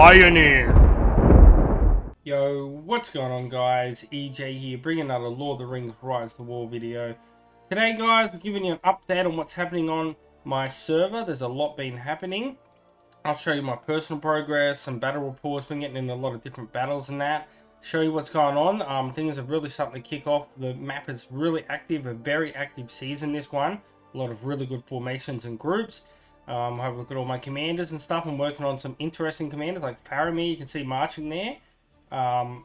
Pioneer. Yo, what's going on guys? EJ here, bringing another Lord of the Rings Rise to War video. Today guys, we're giving you an update on what's happening on my server. There's a lot been happening. I'll show you my personal progress, some battle reports, been getting in a lot of different battles and that. Show you what's going on. Things are really starting to kick off. The map is really active, a very active season this one. A lot of really good formations and groups. Have a look at all my commanders and stuff. I'm working on some interesting commanders like Faramir, you can see marching there. Come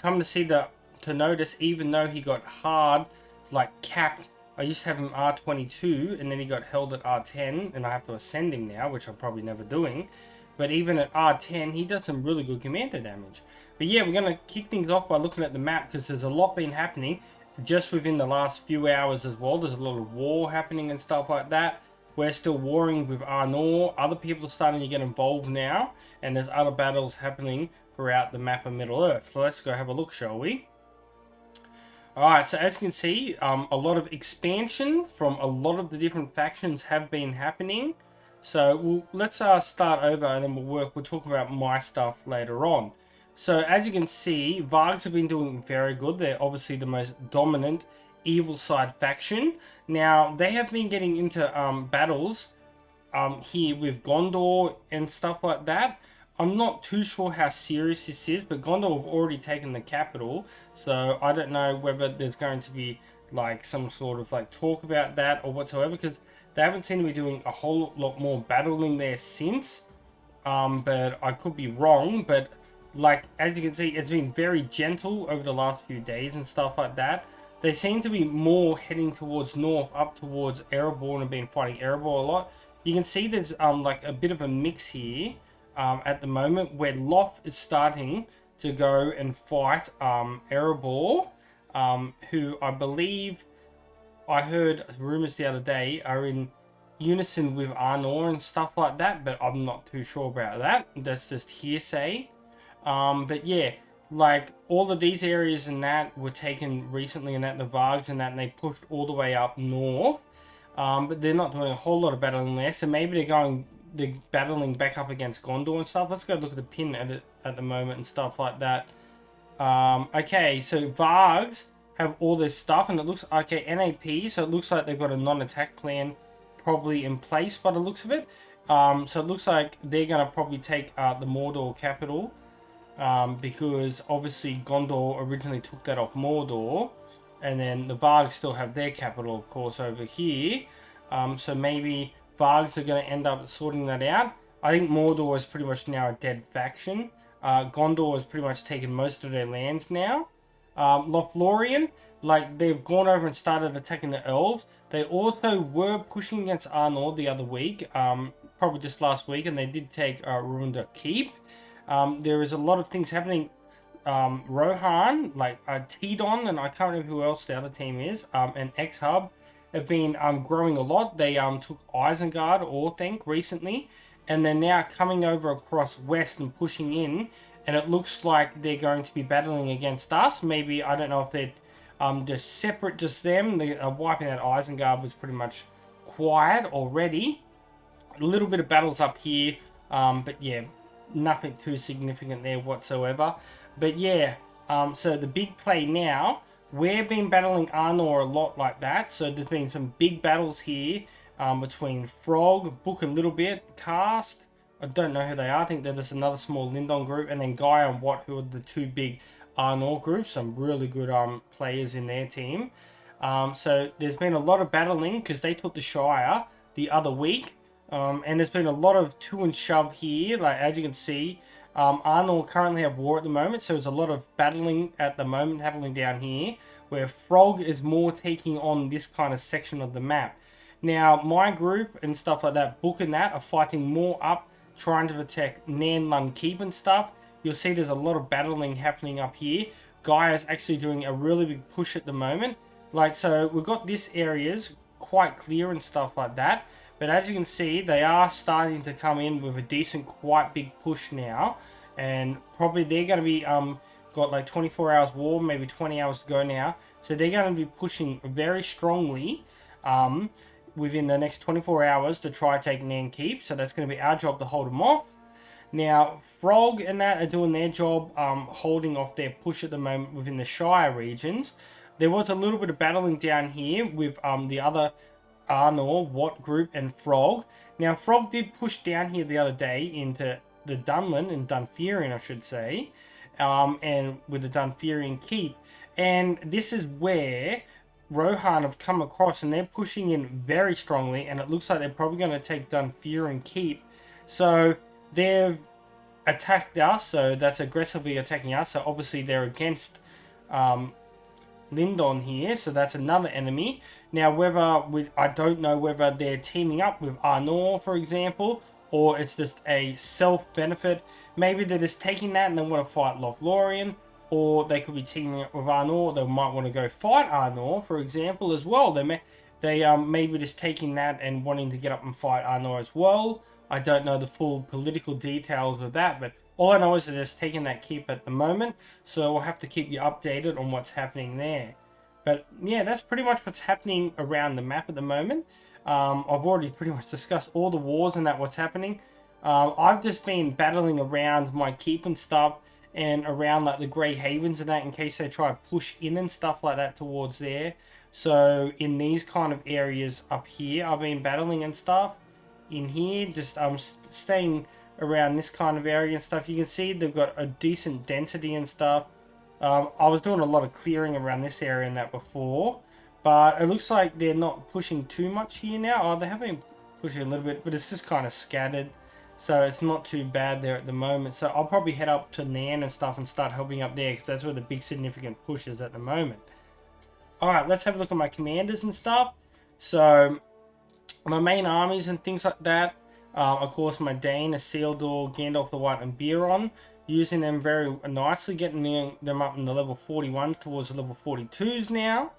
to notice, even though he got hard, like capped, I used to have him R22 and then he got held at R10 and I have to ascend him now, which I'm probably never doing. But even at R10, he does some really good commander damage. But yeah, we're going to kick things off by looking at the map because there's a lot been happening just within the last few hours as well. There's a lot of war happening and stuff like that. We're still warring with Arnor. Other people are starting to get involved now. And there's other battles happening throughout the map of Middle-earth. So let's go have a look, shall we? Alright, so as you can see, a lot of expansion from a lot of the different factions have been happening. So let's start over and then we'll talk about my stuff later on. So as you can see, VARGS have been doing very good. They're obviously the most dominant evil side faction. Now, they have been getting into battles here with Gondor and stuff like that. I'm not too sure how serious this is, but Gondor have already taken the capital, so I don't know whether there's going to be like some sort of like talk about that or whatsoever, because they haven't seemed to be doing a whole lot more battling there since. But I could be wrong, but like as you can see, it's been very gentle over the last few days and stuff like that. They seem to be more heading towards north, up towards EREBOR, and have been fighting EREBOR a lot. You can see there's like a bit of a mix here. At the moment, where LOTH is starting to go and fight EREBOR, who I believe I heard rumors the other day are in unison with Arnor and stuff like that, but I'm not too sure about that. That's just hearsay. But yeah, like all of these areas and that were taken recently, and that the VARGS and that, and they pushed all the way up north. But they're not doing a whole lot of battling there, so maybe they're battling back up against Gondor and stuff. Let's go look at the pin at the moment and stuff like that. Okay, so VARGS have all this stuff, and it looks okay. NAP, so it looks like they've got a non-attack plan probably in place by the looks of it. So it looks like they're gonna probably take the Mordor capital, because obviously Gondor originally took that off Mordor, and then the VARGS still have their capital, of course, over here. So maybe VARGS are going to end up sorting that out. I think Mordor is pretty much now a dead faction. Gondor has pretty much taken most of their lands now. Lothlorien, like they've gone over and started attacking the elves. They also were pushing against Arnor the other week, probably just last week, and they did take Runda Keep. There is a lot of things happening. Rohan, like Tidon, and I can't remember who else the other team is, and X-Hub have been growing a lot. They took Isengard, Orthanc, recently, and they're now coming over across west and pushing in, and it looks like they're going to be battling against us. Maybe, I don't know if they're just separate, just them. The wiping out Isengard was pretty much quiet already. A little bit of battles up here, but yeah, nothing too significant there whatsoever. But yeah, so the big play now, we've been battling Arnor a lot like that. So there's been some big battles here between Frog, Book a little bit, Cast. I don't know who they are. I think they're just another small Lindon group. And then Guy and Watt, who are the two big Arnor groups. Some really good players in their team. So there's been a lot of battling because they took the Shire the other week. And there's been a lot of to and shove here. Like as you can see, Arnor currently have war at the moment, so there's a lot of battling at the moment happening down here, where Frog is more taking on this kind of section of the map. Now, my group and stuff like that, Book and that, are fighting more up, trying to protect Nan Lund Keep and stuff. You'll see there's a lot of battling happening up here. Guy is actually doing a really big push at the moment. Like, so we've got this areas quite clear and stuff like that. But as you can see, they are starting to come in with a decent, quite big push now. And probably they're going to be, got like 24 hours war, maybe 20 hours to go now. So they're going to be pushing very strongly within the next 24 hours to try to take Nan Keep. So that's going to be our job to hold them off. Now, Frog and that are doing their job, holding off their push at the moment within the Shire regions. There was a little bit of battling down here with the other Arnor, Watt group, and Frog. Now, Frog did push down here the other day into the Dunland and Dunferian, I should say, and with the Dunferian Keep. And this is where Rohan have come across, and they're pushing in very strongly, and it looks like they're probably going to take Dunferian Keep. So they've attacked us, so that's aggressively attacking us. So obviously they're against Lindon here, so that's another enemy. Now, I don't know whether they're teaming up with Arnor, for example, or it's just a self-benefit. Maybe they're just taking that and they want to fight Lothlorien, or they could be teaming up with Arnor. They might want to go fight Arnor, for example, as well. They maybe just taking that and wanting to get up and fight Arnor as well. I don't know the full political details of that, but all I know is they're just taking that keep at the moment, so we'll have to keep you updated on what's happening there. But yeah, that's pretty much what's happening around the map at the moment. I've already pretty much discussed all the wars and what's happening. I've just been battling around my keep and stuff, and around like the Grey Havens and that, in case they try to push in and stuff like that towards there. So in these kind of areas up here, I've been battling and stuff. In here, just staying around this kind of area and stuff. You can see they've got a decent density and stuff. I was doing a lot of clearing around this area and that before, but it looks like they're not pushing too much here now. Oh, they have been pushing a little bit, but it's just kind of scattered, so it's not too bad there at the moment. So I'll probably head up to Nan and stuff and start helping up there, because that's where the big significant push is at the moment. Alright, let's have a look at my commanders and stuff. So my main armies and things like that, of course my DAIN, Isildur, Gandalf the White, and Beron, using them very nicely, getting them up in the level 41s towards the level 42s now.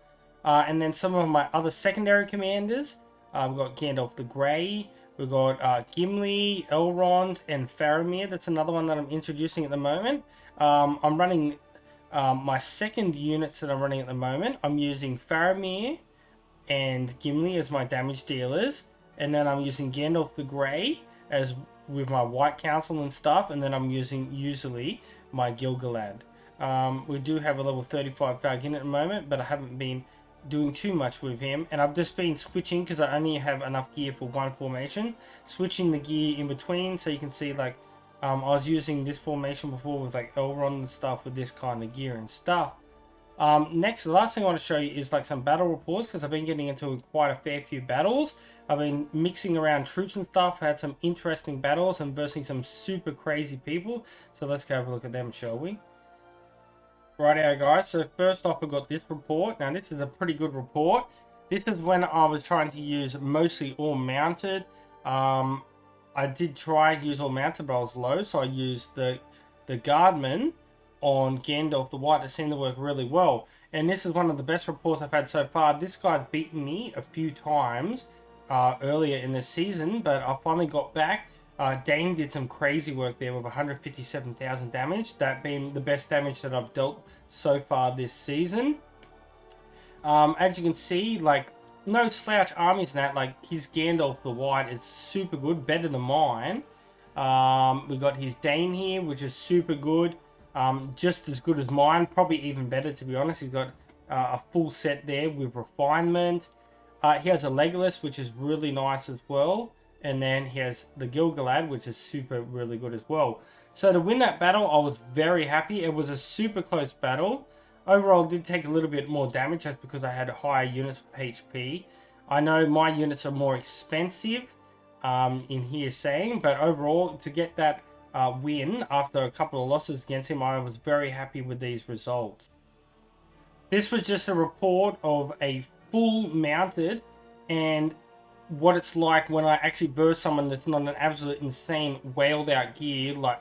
And then some of my other secondary commanders, we've got Gandalf the Grey, we've got Gimli, Elrond, and Faramir. That's another one that I'm introducing at the moment. I'm running my second units that I'm running at the moment. I'm using Faramir and Gimli as my damage dealers, and then I'm using Gandalf the Grey as with my White Council and stuff, and then I'm using usually my Gil-galad. We do have a level 35 Falcon at the moment, but I haven't been doing too much with him, and I've just been switching because I only have enough gear for one formation, switching the gear in between. So you can see, like, I was using this formation before with like Elrond and stuff with this kind of gear and stuff. Next, the last thing I want to show you is like some battle reports, because I've been getting into quite a fair few battles. I've been mixing around troops and stuff, had some interesting battles and versing some super crazy people. So let's go have a look at them, shall we? Rightio guys, so first off we've got this report. Now this is a pretty good report. This is when I was trying to use mostly all mounted. I did try to use all mounted, but I was low, so I used the Guardman on Gandalf the White. That seemed to work really well, and this is one of the best reports I've had so far. This guy's beaten me a few times earlier in the season, but I finally got back. DAIN did some crazy work there with 157,000 damage, that being the best damage that I've dealt so far this season. As you can see, like, no slouch armies and that. Like, his Gandalf the White is super good, better than mine. We got his DAIN here, which is super good. Just as good as mine, probably even better, to be honest. He's got a full set there with refinement. He has a Legolas, which is really nice as well, and then he has the Gil-galad, which is really good as well. So to win that battle, I was very happy. It was a super close battle. Overall, it did take a little bit more damage, just because I had higher units of HP. I know my units are more expensive in here saying, but overall, to get that win after a couple of losses against him, I was very happy with these results. This was just a report of a full mounted and what it's like when I actually burst someone that's not an absolute insane whaled out gear, like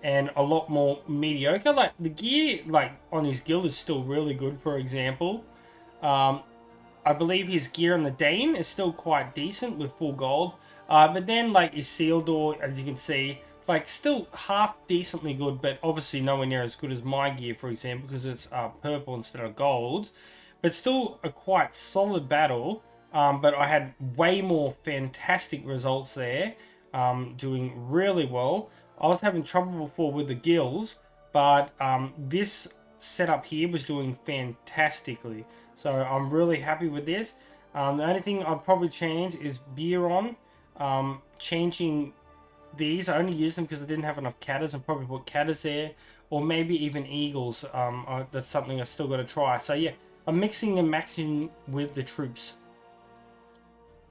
and a lot more mediocre. Like the gear like on his guild is still really good, for example. I believe his gear on the DAIN is still quite decent with full gold, but then like Isildur, as you can see, like still half decently good, but obviously nowhere near as good as my gear, for example, because it's purple instead of gold. But still a quite solid battle. But I had way more fantastic results there, doing really well. I was having trouble before with the gills, but this setup here was doing fantastically. So I'm really happy with this. The only thing I'd probably change is Biron. Changing these, I only used them because I didn't have enough catters, and probably put catters there, or maybe even eagles. That's something I still got to try. So yeah, I'm mixing and maxing with the troops.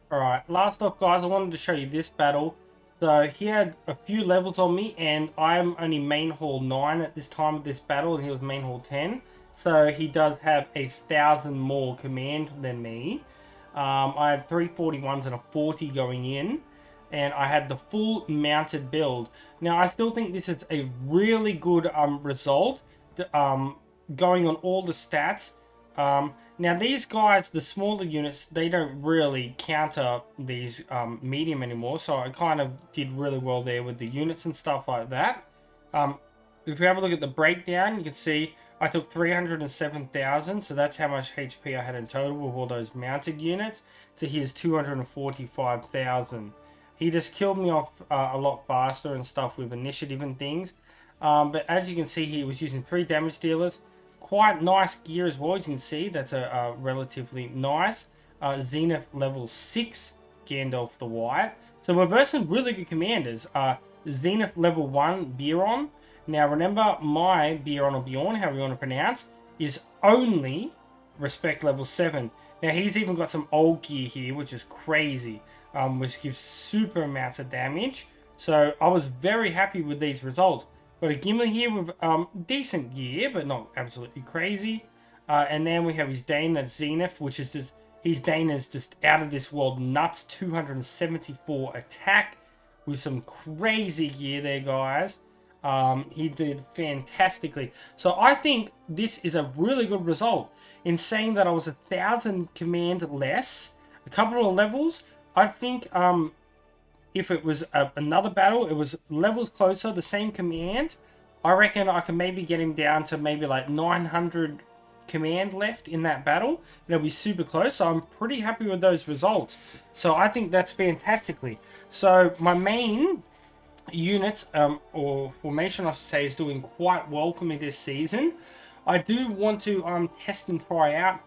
Alright, last off guys, I wanted to show you this battle. So he had a few levels on me, and I'm only main hall 9 at this time of this battle, and he was main hall 10. So he does have 1,000 more command than me. I had 341s and a 40 going in, and I had the full mounted build. Now I still think this is a really good result, going on all the stats. Now these guys, the smaller units, they don't really counter these medium anymore, so I kind of did really well there with the units and stuff like that. If you have a look at the breakdown, you can see I took 307,000, so that's how much HP I had in total with all those mounted units, to his 245,000. He just killed me off a lot faster and stuff with initiative and things. But as you can see, he was using 3 damage dealers. Quite nice gear as well. You can see that's a relatively nice Zenith level 6 Gandalf the White. So we're versing really good commanders. Zenith level 1 Biron. Now remember, my Biron or Bjorn, however you want to pronounce, is only respect level 7. Now he's even got some old gear here, which is crazy, which gives super amounts of damage. So I was very happy with these results. Got a Gimli here with decent gear, but not absolutely crazy. And then we have his DAIN, that's Zenith, which is just, his DAIN is just out of this world nuts. 274 attack with some crazy gear there, guys. He did fantastically. So I think this is a really good result. In saying that I was 1,000 command less, a couple of levels, I think if it was another battle, it was levels closer, the same command, I reckon I can maybe get him down to maybe like 900 command left in that battle, and it'll be super close. So I'm pretty happy with those results. So I think that's fantastically. So my main units, or formation I should say, is doing quite well for me this season. I do want to test and try out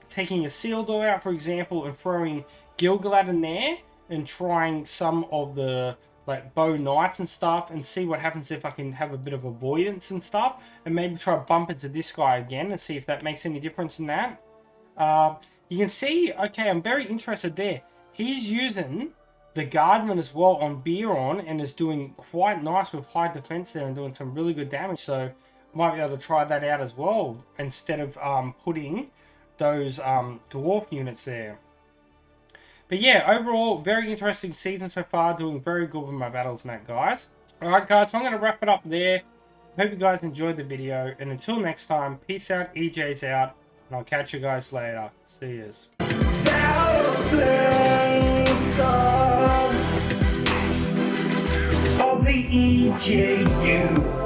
taking a Seal Door out, for example, and throwing Gilgalad in there, and trying some of the like bow knights and stuff, and see what happens if I can have a bit of avoidance and stuff, and maybe try to bump into this guy again and see if that makes any difference in that. You can see, okay, I'm very interested there. He's using the Guardman as well on Biron, and is doing quite nice with high defense there and doing some really good damage. So might be able to try that out as well, instead of putting those dwarf units there. But yeah, overall, very interesting season so far. Doing very good with my battles and that, guys. Alright, guys, so I'm going to wrap it up there. Hope you guys enjoyed the video. And until next time, peace out, EJ's out. And I'll catch you guys later. See yous. Thousands of the EJU.